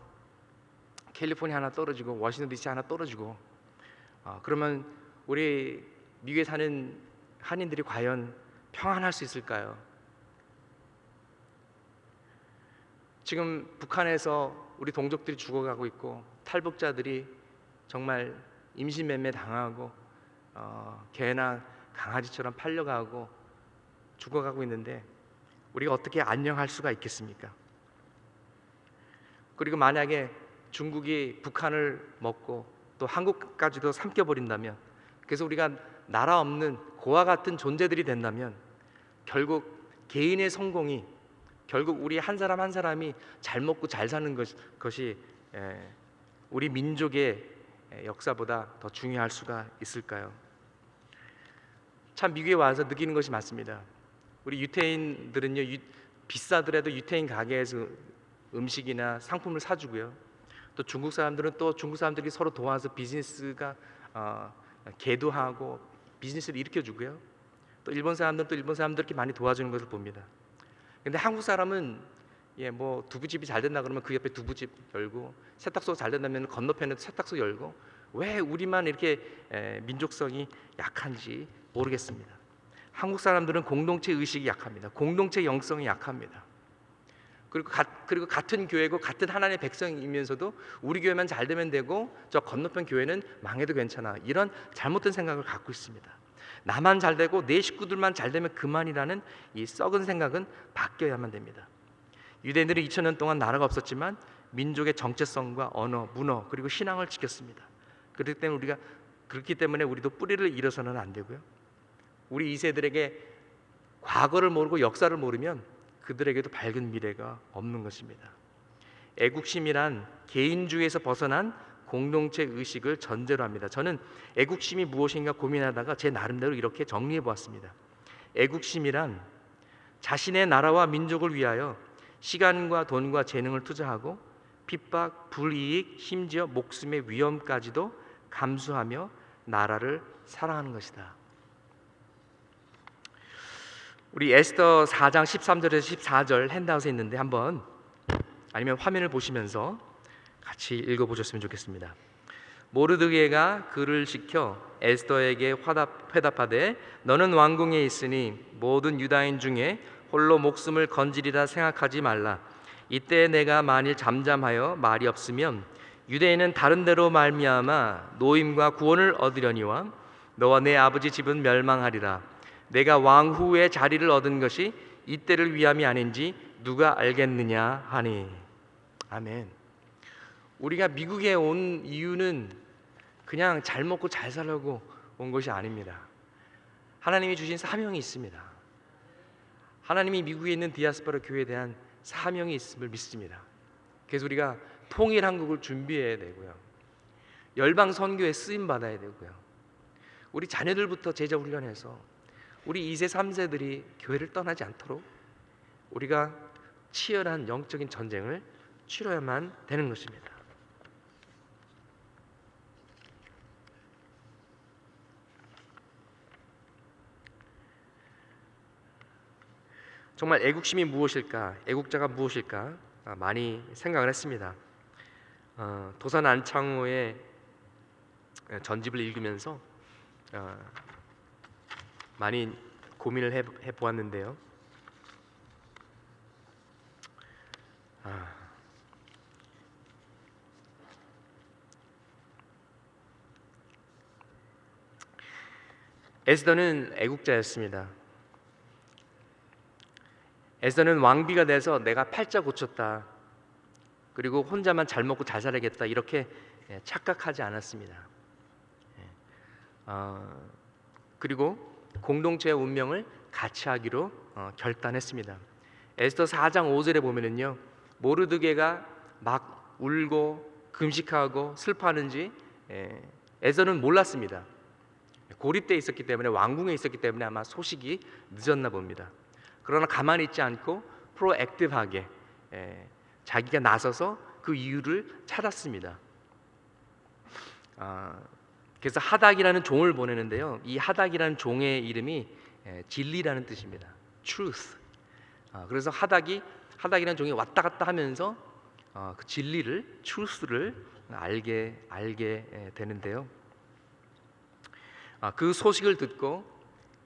캘리포니아 하나 떨어지고 워싱턴 DC 하나 떨어지고 그러면 우리 미국에 사는 한인들이 과연 평안할 수 있을까요? 지금 북한에서 우리 동족들이 죽어가고 있고 탈북자들이 정말 임신매매 당하고 개나 강아지처럼 팔려가고 죽어가고 있는데 우리가 어떻게 안녕할 수가 있겠습니까? 그리고 만약에 중국이 북한을 먹고 또 한국까지도 삼켜버린다면, 그래서 우리가 나라 없는 고아 같은 존재들이 된다면 결국 개인의 성공이, 결국 우리 한 사람 한 사람이 잘 먹고 잘 사는 것이 우리 민족의 역사보다 더 중요할 수가 있을까요? 참 미국에 와서 느끼는 것이 많습니다. 우리 유태인들은요, 비싸더라도 유태인 가게에서 음식이나 상품을 사주고요. 또 중국 사람들은 또 중국 사람들이 서로 도와서 비즈니스가 계도하고 비즈니스를 일으켜주고요. 또 일본 사람들은 또 일본 사람들 이렇게 많이 도와주는 것을 봅니다. 근데 한국 사람은 뭐 두부집이 잘 된다 그러면 그 옆에 두부집 열고, 세탁소가 잘 된다면 건너편에 세탁소 열고, 왜 우리만 이렇게 민족성이 약한지 모르겠습니다. 한국 사람들은 공동체 의식이 약합니다. 공동체 영성이 약합니다. 그리고 같은 교회고 같은 하나님의 백성이면서도 우리 교회만 잘 되면 되고 저 건너편 교회는 망해도 괜찮아, 이런 잘못된 생각을 갖고 있습니다. 나만 잘 되고 내 식구들만 잘 되면 그만이라는 이 썩은 생각은 바뀌어야만 됩니다. 유대인들이 2000년 동안 나라가 없었지만 민족의 정체성과 언어, 문화 그리고 신앙을 지켰습니다. 그렇기 때문에 우리도 뿌리를 잃어서는 안 되고요. 우리 2세들에게 과거를 모르고 역사를 모르면 그들에게도 밝은 미래가 없는 것입니다. 애국심이란 개인주의에서 벗어난 공동체 의식을 전제로 합니다. 저는 애국심이 무엇인가 고민하다가 제 나름대로 이렇게 정리해 보았습니다. 애국심이란 자신의 나라와 민족을 위하여 시간과 돈과 재능을 투자하고 핍박, 불이익, 심지어 목숨의 위험까지도 감수하며 나라를 사랑하는 것이다. 우리 에스더 4장 13절에서 14절 핸드아웃에 있는데 한번, 아니면 화면을 보시면서 같이 읽어보셨으면 좋겠습니다. 모르드게가 그를 시켜 에스더에게 회답하되 너는 왕궁에 있으니 모든 유다인 중에 홀로 목숨을 건지리라 생각하지 말라. 이때 내가 만일 잠잠하여 말이 없으면 유대인은 다른 데로 말미암아 노임과 구원을 얻으려니와 너와 내 아버지 집은 멸망하리라. 내가 왕 후의 자리를 얻은 것이 이때를 위함이 아닌지 누가 알겠느냐 하니. 아멘. 우리가 미국에 온 이유는 그냥 잘 먹고 잘 살려고 온 것이 아닙니다. 하나님이 주신 사명이 있습니다. 하나님이 미국에 있는 디아스포라 교회에 대한 사명이 있음을 믿습니다. 그래서 우리가 통일 한국을 준비해야 되고요, 열방 선교에 쓰임 받아야 되고요, 우리 자녀들부터 제자 훈련해서 우리 2세 3세들이 교회를 떠나지 않도록 우리가 치열한 영적인 전쟁을 치러야만 되는 것입니다. 정말 애국심이 무엇일까, 애국자가 무엇일까 많이 생각을 했습니다. 도산 안창호의 전집을 읽으면서 많이 고민을 해보았는데요. 에스더는 애국자였습니다. 에스더는 왕비가 돼서 내가 팔자 고쳤다, 그리고 혼자만 잘 먹고 잘 살아야겠다, 이렇게 착각하지 않았습니다. 그리고 공동체의 운명을 같이 하기로 결단했습니다. 에스더 4장 5절에 보면은요, 모르드게가 막 울고 금식하고 슬퍼하는지 에스더는 몰랐습니다. 고립되어 있었기 때문에, 왕궁에 있었기 때문에 아마 소식이 늦었나 봅니다. 그러나 가만히 있지 않고 프로액티브하게 자기가 나서서 그 이유를 찾았습니다. 그래서 하닥이라는 종을 보내는데요, 이 하닥이라는 종의 이름이 진리라는 뜻입니다. Truth. 그래서 하닥이라는 종이 왔다 갔다 하면서 그 진리를, Truth를 알게 되는데요. 그 소식을 듣고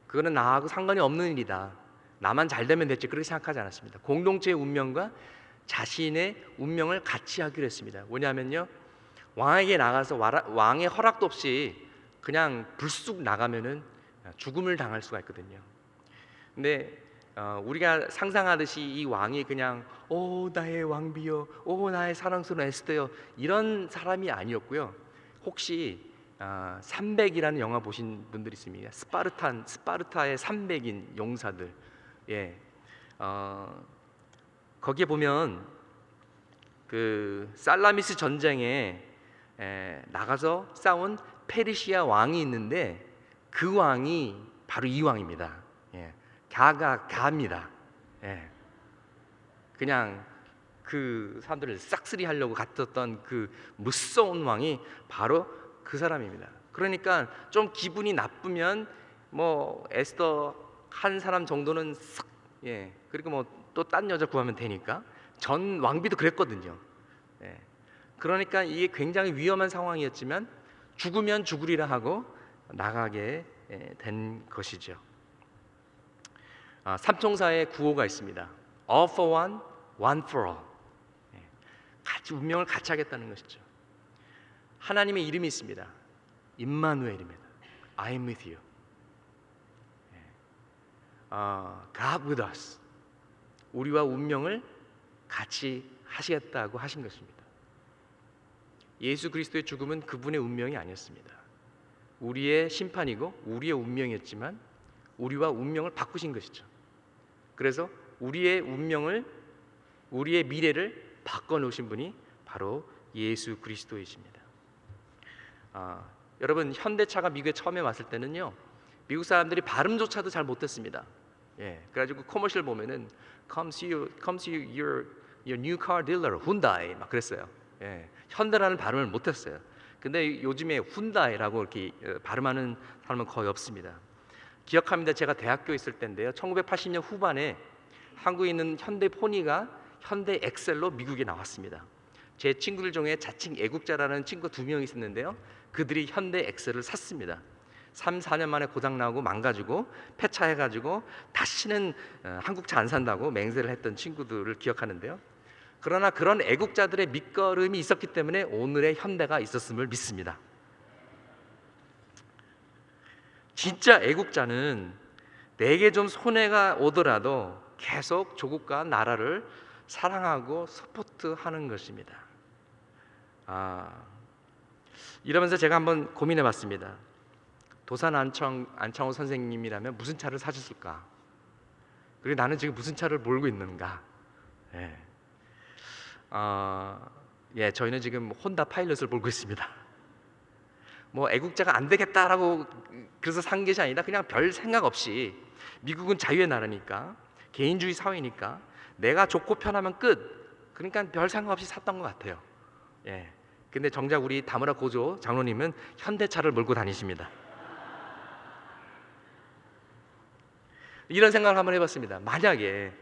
그거는 나하고 상관이 없는 일이다, 나만 잘 되면 됐지, 그렇게 생각하지 않았습니다. 공동체의 운명과 자신의 운명을 같이 하기로 했습니다. 뭐냐면요, 왕에게 나가서 왕의 허락도 없이 그냥 불쑥 나가면은 죽음을 당할 수가 있거든요. 근데 우리가 상상하듯이 이 왕이 그냥 오 나의 왕비여, 오 나의 사랑스러운 에스더여, 이런 사람이 아니었고요. 혹시 300이라는 영화 보신 분들 있습니까? 스파르타의 300인 용사들. 예, 거기에 보면 그 살라미스 전쟁에 나가서 싸운 페르시아 왕이 있는데 그 왕이 바로 이 왕입니다. 예, 가입니다. 예, 그냥 그 사람들을 싹쓸이 하려고 갔었던 그 무서운 왕이 바로 그 사람입니다. 그러니까 좀 기분이 나쁘면 뭐 에스더 한 사람 정도는 싹, 예, 그리고 뭐 또 딴 여자 구하면 되니까. 전 왕비도 그랬거든요. 예, 그러니까 이게 굉장히 위험한 상황이었지만 죽으면 죽으리라 하고 나가게 된 것이죠. 삼총사의 구호가 있습니다. All for one, one for all. 예, 같이 운명을 같이 하겠다는 것이죠. 하나님의 이름이 있습니다. 임마누엘입니다. I am with you. God with us. 우리와 운명을 같이 하시겠다고 하신 것입니다. 예수 그리스도의 죽음은 그분의 운명이 아니었습니다. 우리의 심판이고 우리의 운명이었지만 우리와 운명을 바꾸신 것이죠. 그래서 우리의 운명을, 우리의 미래를 바꿔놓으신 분이 바로 예수 그리스도이십니다. 여러분, 현대차가 미국에 처음에 왔을 때는요, 미국 사람들이 발음조차도 잘 못했습니다. 예, 그래가지고 커머셜 보면은 come see your new car dealer, 훈다이 막 그랬어요. 예, 현대라는 발음을 못했어요. 근데 요즘에 훈다이라고 이렇게 발음하는 사람은 거의 없습니다. 기억합니다. 제가 대학교에 있을 때인데요, 1980년 후반에 한국에 있는 현대 포니가 현대 엑셀로 미국에 나왔습니다. 제 친구들 중에 자칭 애국자라는 친구 2명 있었는데요, 그들이 현대 엑셀을 샀습니다. 3, 4년 만에 고장나고 망가지고 폐차해가지고 다시는 한국차 안 산다고 맹세를 했던 친구들을 기억하는데요, 그러나 그런 애국자들의 밑거름이 있었기 때문에 오늘의 현대가 있었음을 믿습니다. 진짜 애국자는 내게 좀 손해가 오더라도 계속 조국과 나라를 사랑하고 서포트하는 것입니다. 이러면서 제가 한번 고민해 봤습니다. 도산 안창호 선생님이라면 무슨 차를 사셨을까? 그리고 나는 지금 무슨 차를 몰고 있는가? 저희는 지금 혼다 파일럿을 몰고 있습니다. 뭐 애국자가 안 되겠다라고 그래서 산 것이 아니라 그냥 별 생각 없이, 미국은 자유의 나라니까, 개인주의 사회니까 내가 좋고 편하면 끝, 그러니까 별 생각 없이 샀던 것 같아요. 근데 정작 우리 다무라 고조 장로님은 현대차를 몰고 다니십니다. 이런 생각을 한번 해봤습니다. 만약에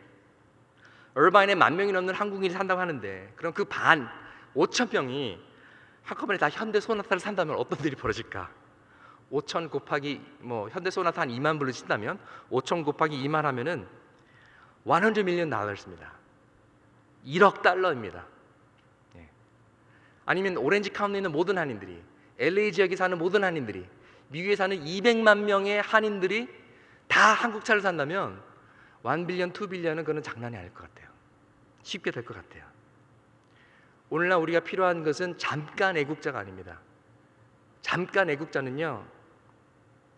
얼바인에 10,000명이 넘는 한국인이 산다고 하는데, 그럼 그 5,000명이 한꺼번에 다 현대 소나타를 산다면 어떤 일이 벌어질까? 5,000 곱하기 현대 소나타 한 2만 불을 친다면 5,000 곱하기 2만 하면은 $100 million 달러입니다. 1억 달러입니다. 아니면 오렌지 카운티에 있는 모든 한인들이, LA 지역에 사는 모든 한인들이, 미국에 사는 200만 명의 한인들이 다 한국차를 산다면 1 빌리언, 2 빌리언은 그건 장난이 아닐 것 같아요. 쉽게 될 것 같아요. 오늘날 우리가 필요한 것은 잠깐 애국자가 아닙니다. 잠깐 애국자는요,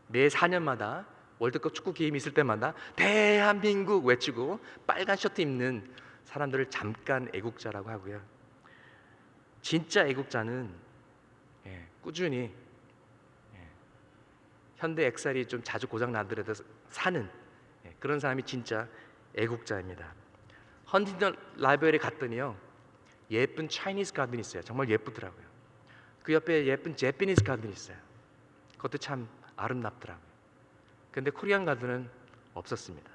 매 4년마다 월드컵 축구 게임이 있을 때마다 대한민국 외치고 빨간 셔츠 입는 사람들을 잠깐 애국자라고 하고요, 진짜 애국자는 꾸준히 현대 엑셀이 좀 자주 고장 나더라도 사는 그런 사람이 진짜 애국자입니다. 헌팅턴 라이브러리 갔더니요, 예쁜 차이니즈 가든이 있어요. 정말 예쁘더라고요. 그 옆에 예쁜 재패니즈 가든이 있어요. 그것도 참 아름답더라고요. 근데 코리안 가든은 없었습니다.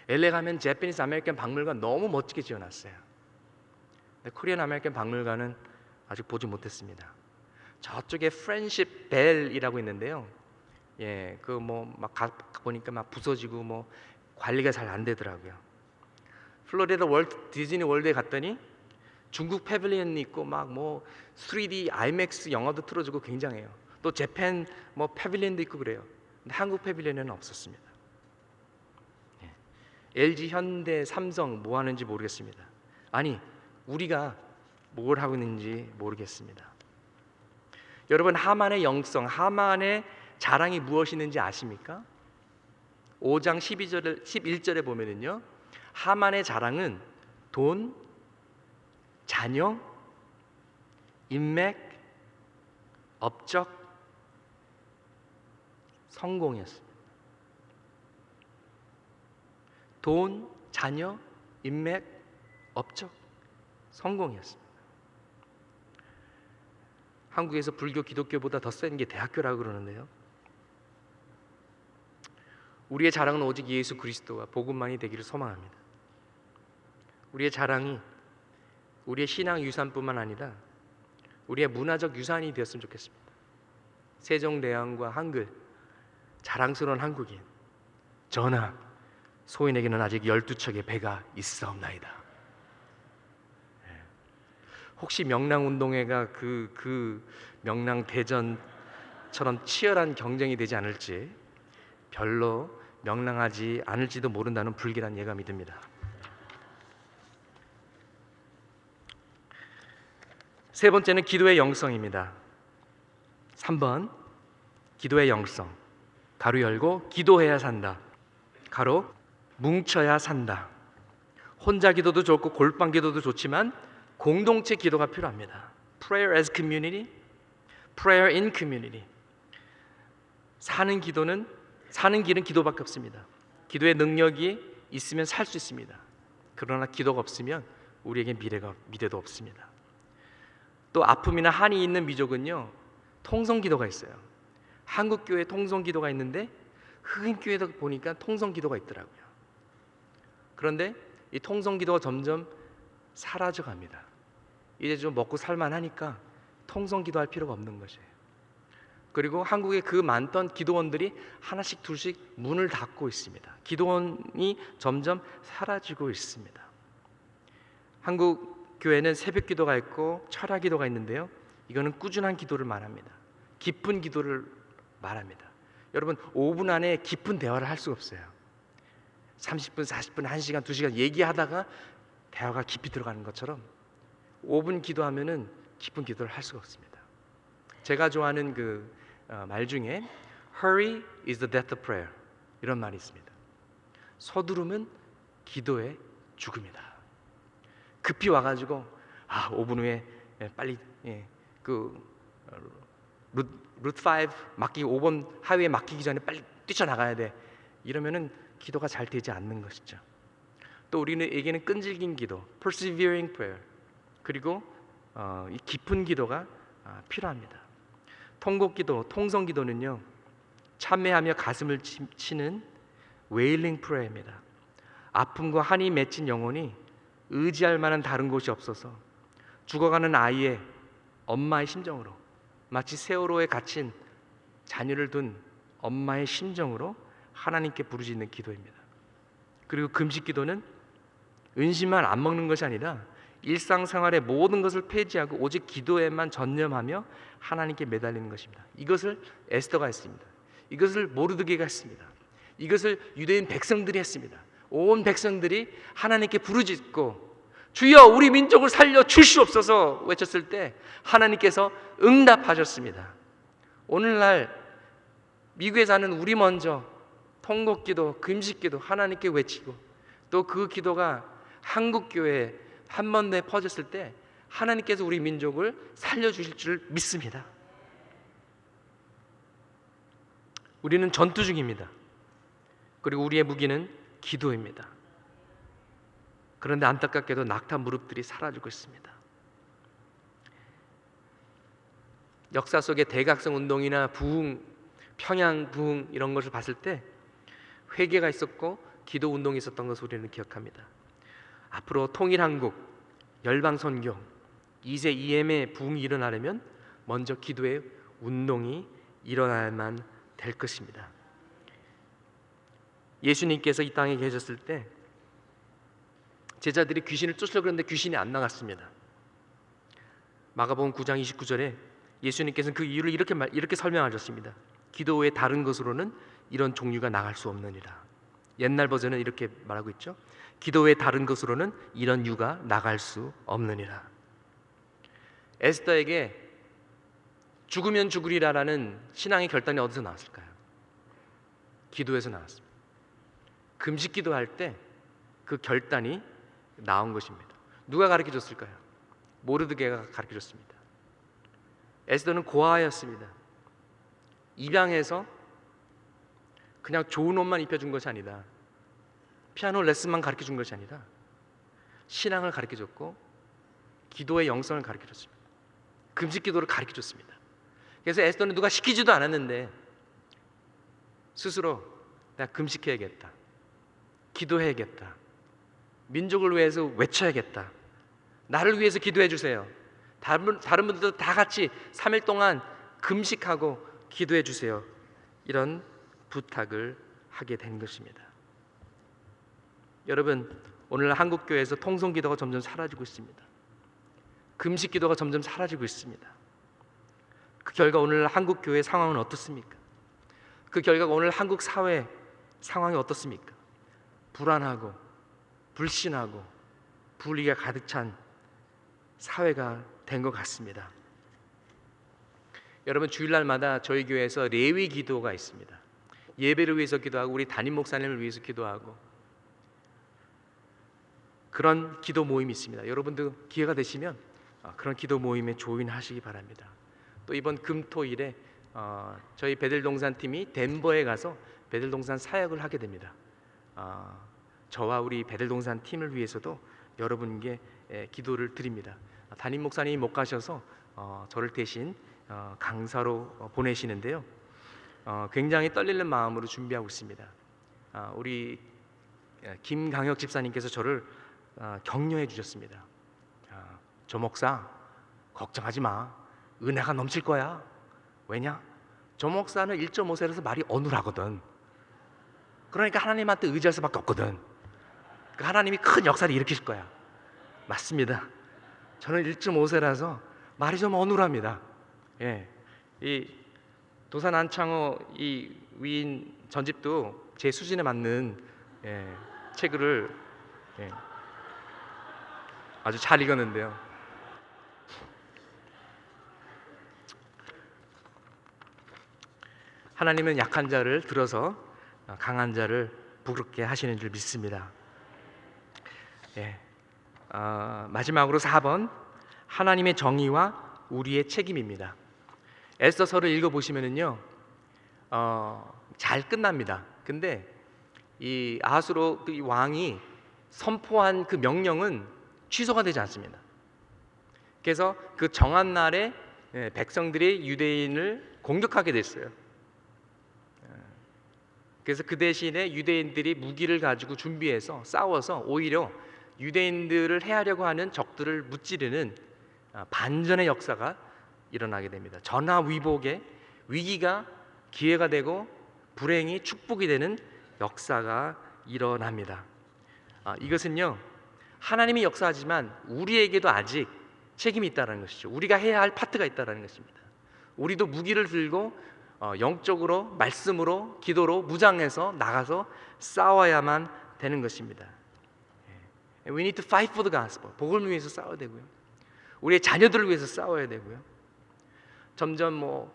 LA 가면 재패니즈 아메리칸 박물관 너무 멋지게 지어놨어요. 근데 코리안 아메리칸 박물관은 아직 보지 못했습니다. 저쪽에 프렌십 벨이라고 있는데요. 예, 그 뭐 막 보니까 막 부서지고 뭐 관리가 잘 안 되더라고요. 플로리다 월트 디즈니 월드에 갔더니 중국 패빌리언이 있고 막 뭐 3D IMAX 영화도 틀어주고 굉장해요. 또 재팬 뭐 패빌리언도 있고 그래요. 근데 한국 패빌리언은 없었습니다. 예. LG, 현대, 삼성 뭐 하는지 모르겠습니다. 아니, 우리가 뭘 하고 있는지 모르겠습니다. 여러분, 하만의 영성, 하만의 자랑이 무엇이 있는지 아십니까? 5장 11절에 보면은요, 하만의 자랑은 돈, 자녀, 인맥, 업적, 성공이었습니다. 돈, 자녀, 인맥, 업적, 성공이었습니다. 한국에서 불교, 기독교보다 더 센 게 대학교라고 그러는데요. 우리의 자랑은 오직 예수 그리스도와 복음만이 되기를 소망합니다. 우리의 자랑이 우리의 신앙 유산뿐만 아니라 우리의 문화적 유산이 되었으면 좋겠습니다. 세종대왕과 한글, 자랑스러운 한국인. 전하, 소인에게는 아직 12척의 배가 있사옵나이다. 혹시 명랑운동회가 그 명랑대전처럼 치열한 경쟁이 되지 않을지, 별로 명랑하지 않을지도 모른다는 불길한 예감이 듭니다. 세 번째는 기도의 영성입니다. 3번, 기도의 영성. 가로 열고 기도해야 산다. 가로 뭉쳐야 산다. 혼자 기도도 좋고 골방 기도도 좋지만 공동체 기도가 필요합니다. Prayer as community, prayer in community. 사는 길은 기도밖에 없습니다. 기도의 능력이 있으면 살 수 있습니다. 그러나 기도가 없으면 우리에게 미래도 없습니다. 또 아픔이나 한이 있는 민족은요, 통성기도가 있어요. 한국교회 통성기도가 있는데 흑인교회도 보니까 통성기도가 있더라고요. 그런데 이 통성기도가 점점 사라져갑니다. 이제 좀 먹고 살만하니까 통성기도할 필요가 없는 것이에요. 그리고 한국에 그 많던 기도원들이 하나씩 둘씩 문을 닫고 있습니다. 기도원이 점점 사라지고 있습니다. 한국 교회는 새벽 기도가 있고 철야 기도가 있는데요, 이거는 꾸준한 기도를 말합니다. 깊은 기도를 말합니다. 여러분, 5분 안에 깊은 대화를 할 수가 없어요. 30분, 40분, 1시간, 2시간 얘기하다가 대화가 깊이 들어가는 것처럼 5분 기도하면은 깊은 기도를 할 수가 없습니다. 제가 좋아하는 그 말 중에 Hurry is the death of prayer, 이런 말이 있습니다. 서두름은 기도의 죽음이다. 급히 와가지고 5분 후에 빨리 루트 5 막히기 5번 하이웨이 막히기 전에 빨리 뛰쳐나가야 돼. 이러면은 기도가 잘 되지 않는 것이죠. 또 우리에게는 끈질긴 기도, persevering prayer, 그리고 이 깊은 기도가 필요합니다. 통곡기도, 통성기도는요, 참회하며 가슴을 치는 wailing prayer입니다. 아픔과 한이 맺힌 영혼이 의지할 만한 다른 곳이 없어서 죽어가는 아이의 엄마의 심정으로, 마치 세월호에 갇힌 자녀를 둔 엄마의 심정으로 하나님께 부르짖는 기도입니다. 그리고 금식기도는 은신만 안 먹는 것이 아니라 일상생활의 모든 것을 폐지하고 오직 기도에만 전념하며 하나님께 매달리는 것입니다. 이것을 에스더가 했습니다. 이것을 모르드게가 했습니다. 이것을 유대인 백성들이 했습니다. 온 백성들이 하나님께 부르짖고 주여 우리 민족을 살려 주시옵소서 외쳤을 때 하나님께서 응답하셨습니다. 오늘날 미국에 사는 우리 먼저 통곡기도, 금식기도 하나님께 외치고, 또 그 기도가 한국교회에 한 번에 퍼졌을 때 하나님께서 우리 민족을 살려주실 줄 믿습니다. 우리는 전투 중입니다. 그리고 우리의 무기는 기도입니다. 그런데 안타깝게도 낙타 무릎들이 사라지고 있습니다. 역사 속의 대각성 운동이나 부흥, 평양 부흥 이런 것을 봤을 때 회개가 있었고 기도 운동이 있었던 것을 우리는 기억합니다. 앞으로 통일한국, 열방선교, 2세 2M의 부흥이 일어나려면 먼저 기도의 운동이 일어나야만 될 것입니다. 예수님께서 이 땅에 계셨을 때 제자들이 귀신을 쫓으려고 그랬는데 귀신이 안 나갔습니다. 마가복음 9장 29절에 예수님께서는 그 이유를 이렇게 설명하셨습니다. 기도 외에 다른 것으로는 이런 종류가 나갈 수 없느니라. 옛날 버전은 이렇게 말하고 있죠. 기도 외에 다른 것으로는 이런 유가 나갈 수 없느니라. 에스더에게 죽으면 죽으리라라는 신앙의 결단이 어디서 나왔을까요? 기도에서 나왔습니다. 금식 기도할 때 그 결단이 나온 것입니다. 누가 가르쳐 줬을까요? 모르드게가 가르쳐 줬습니다. 에스더는 고아였습니다. 입양해서 그냥 좋은 옷만 입혀준 것이 아니라, 피아노 레슨만 가르쳐 준 것이 아니라 신앙을 가르쳐 줬고 기도의 영성을 가르쳐 줬습니다. 금식 기도를 가르쳐 줬습니다. 그래서 에스더는 누가 시키지도 않았는데 스스로 내가 금식해야겠다, 기도해야겠다, 민족을 위해서 외쳐야겠다, 나를 위해서 기도해 주세요, 다른 분들도 다 같이 3일 동안 금식하고 기도해 주세요, 이런 부탁을 하게 된 것입니다. 여러분, 오늘 한국교회에서 통성기도가 점점 사라지고 있습니다. 금식기도가 점점 사라지고 있습니다. 그 결과 오늘 한국교회 상황은 어떻습니까? 그 결과가 오늘 한국 사회 상황이 어떻습니까? 불안하고 불신하고 불의가 가득 찬 사회가 된 것 같습니다. 여러분, 주일날마다 저희 교회에서 레위 기도가 있습니다. 예배를 위해서 기도하고 우리 담임 목사님을 위해서 기도하고 그런 기도 모임이 있습니다. 여러분도 기회가 되시면 그런 기도 모임에 조인하시기 바랍니다. 또 이번 금토일에 저희 베들동산 팀이 덴버에 가서 베들동산 사역을 하게 됩니다. 저와 우리 베들동산 팀을 위해서도 여러분께 기도를 드립니다. 담임 목사님이 못 가셔서 저를 대신 강사로 보내시는데요. 굉장히 떨리는 마음으로 준비하고 있습니다. 우리 김강혁 집사님께서 저를 격려해 주셨습니다. 저 목사 걱정하지 마, 은혜가 넘칠 거야. 왜냐? 저 목사는 1.5세라서 말이 어눌하거든. 그러니까 하나님한테 의지할 수밖에 없거든. 하나님이 큰 역사를 일으키실 거야. 맞습니다. 저는 1.5세라서 말이 좀 어눌합니다. 이 도산 안창호 이 위인 전집도 제 수준에 맞는 책을 아주 잘 읽었는데요. 하나님은 약한 자를 들어서 강한 자를 부끄럽게 하시는 줄 믿습니다. 마지막으로 4번, 하나님의 정의와 우리의 책임입니다. 에스더서를 읽어보시면은요, 잘 끝납니다. 근데 이 아하수로 이 왕이 선포한 그 명령은 취소가 되지 않습니다. 그래서 그 정한 날에 백성들이 유대인을 공격하게 됐어요. 그래서 그 대신에 유대인들이 무기를 가지고 준비해서 싸워서 오히려 유대인들을 해하려고 하는 적들을 무찌르는 반전의 역사가 일어나게 됩니다. 전화위복의 위기가 기회가 되고 불행이 축복이 되는 역사가 일어납니다. 이것은요, 하나님이 역사하지만 우리에게도 아직 책임이 있다는 것이죠. 우리가 해야 할 파트가 있다는 것입니다. 우리도 무기를 들고 영적으로, 말씀으로, 기도로 무장해서 나가서 싸워야만 되는 것입니다. We need to fight for the gospel. 복음을 위해서 싸워야 되고요. 우리의 자녀들을 위해서 싸워야 되고요. 점점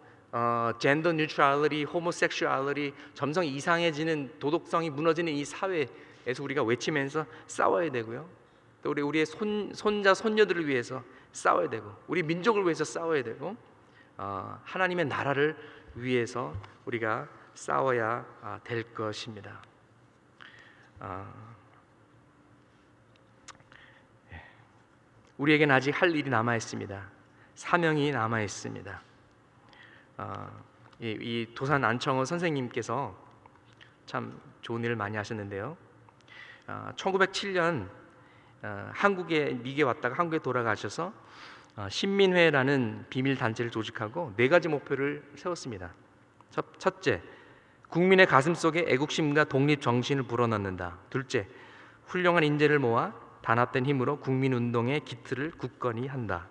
젠더 뉴트럴리티, 호모섹슈얼리티, 점성 이상해지는, 도덕성이 무너지는 이 사회에서 우리가 외치면서 싸워야 되고요. 또 우리의 손자 손녀들을 위해서 싸워야 되고, 우리 민족을 위해서 싸워야 되고, 하나님의 나라를 위해서 우리가 싸워야 될 것입니다. 우리에게는 아직 할 일이 남아 있습니다. 사명이 남아 있습니다. 이 도산 안청호 선생님께서 참 좋은 일을 많이 하셨는데요. 1907년 한국에 미국에 왔다가 한국에 돌아가셔서 신민회라는 비밀 단체를 조직하고 네 가지 목표를 세웠습니다. 첫째, 국민의 가슴 속에 애국심과 독립 정신을 불어넣는다. 둘째, 훌륭한 인재를 모아 단합된 힘으로 국민 운동의 기틀을 굳건히 한다.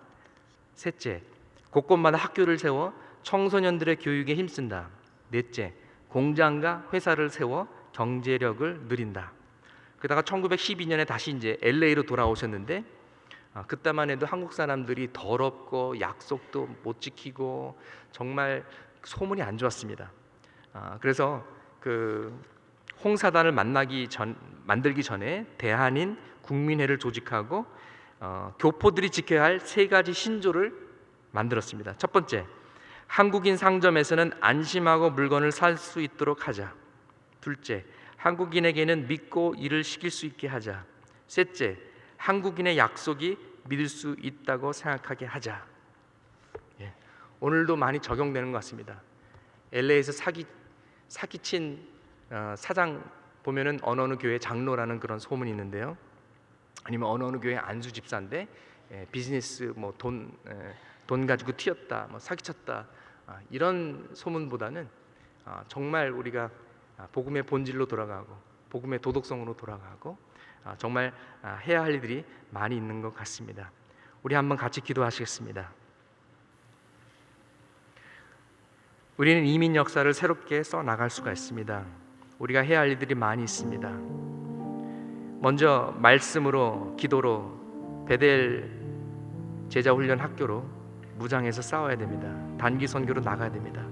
셋째, 곳곳마다 학교를 세워 청소년들의 교육에 힘쓴다. 넷째, 공장과 회사를 세워 경제력을 늘린다. 그러다가 1912년에 다시 이제 LA로 돌아오셨는데 그때만 해도 한국 사람들이 더럽고 약속도 못 지키고 정말 소문이 안 좋았습니다. 그래서 그 홍사단을 만들기 전에 대한인 국민회를 조직하고 교포들이 지켜야 할 세 가지 신조를 만들었습니다. 첫 번째, 한국인 상점에서는 안심하고 물건을 살 수 있도록 하자. 둘째, 한국인에게는 믿고 일을 시킬 수 있게 하자. 셋째, 한국인의 약속이 믿을 수 있다고 생각하게 하자. 오늘도 많이 적용되는 것 같습니다. LA에서 사기친 사장 보면은 어느 교회 장로라는 그런 소문이 있는데요. 아니면 어느 교회 안수 집사인데 비즈니스 뭐 돈 가지고 튀었다, 뭐 사기쳤다, 이런 소문보다는 정말 우리가 복음의 본질로 돌아가고 복음의 도덕성으로 돌아가고 정말 해야 할 일들이 많이 있는 것 같습니다. 우리 한번 같이 기도하시겠습니다. 우리는 이민 역사를 새롭게 써 나갈 수가 있습니다. 우리가 해야 할 일들이 많이 있습니다. 먼저 말씀으로, 기도로, 베델 제자훈련 학교로 무장해서 싸워야 됩니다. 단기 선교로 나가야 됩니다.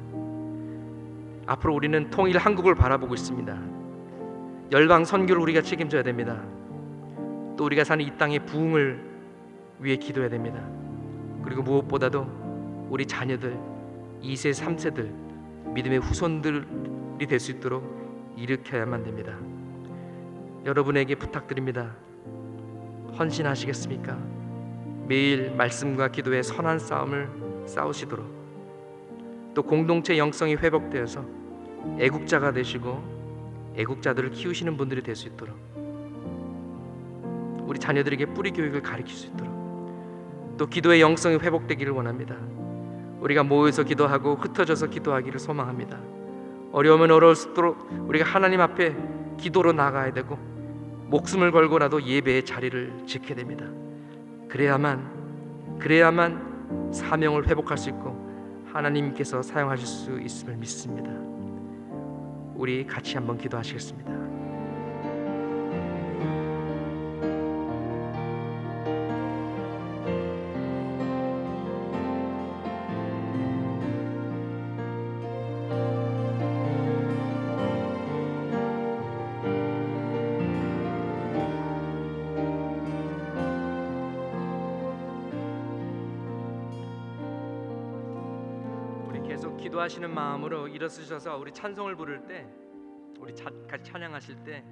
앞으로 우리는 통일 한국을 바라보고 있습니다. 열방 선교를 우리가 책임져야 됩니다. 또 우리가 사는 이 땅의 부흥을 위해 기도해야 됩니다. 그리고 무엇보다도 우리 자녀들 2세, 3세들 믿음의 후손들이 될 수 있도록 일으켜야만 됩니다. 여러분에게 부탁드립니다. 헌신하시겠습니까? 매일 말씀과 기도의 선한 싸움을 싸우시도록, 또 공동체 영성이 회복되어서 애국자가 되시고 애국자들을 키우시는 분들이 될 수 있도록, 우리 자녀들에게 뿌리 교육을 가르칠 수 있도록, 또 기도의 영성이 회복되기를 원합니다. 우리가 모여서 기도하고 흩어져서 기도하기를 소망합니다. 어려우면 어려울수록 우리가 하나님 앞에 기도로 나가야 되고 목숨을 걸고라도 예배의 자리를 지켜야 됩니다. 그래야만 사명을 회복할 수 있고 하나님께서 사용하실 수 있음을 믿습니다. 우리 같이 한번 기도하시겠습니다. 계속 기도하시는 마음으로 일어서셔서 우리 찬송을 부를 때, 우리 같이 찬양하실 때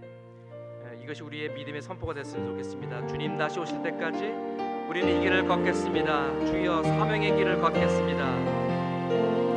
이것이 우리의 믿음의 선포가 됐으면 좋겠습니다. 주님 다시 오실 때까지 우리는 이 길을 걷겠습니다. 주여 사명의 길을 걷겠습니다.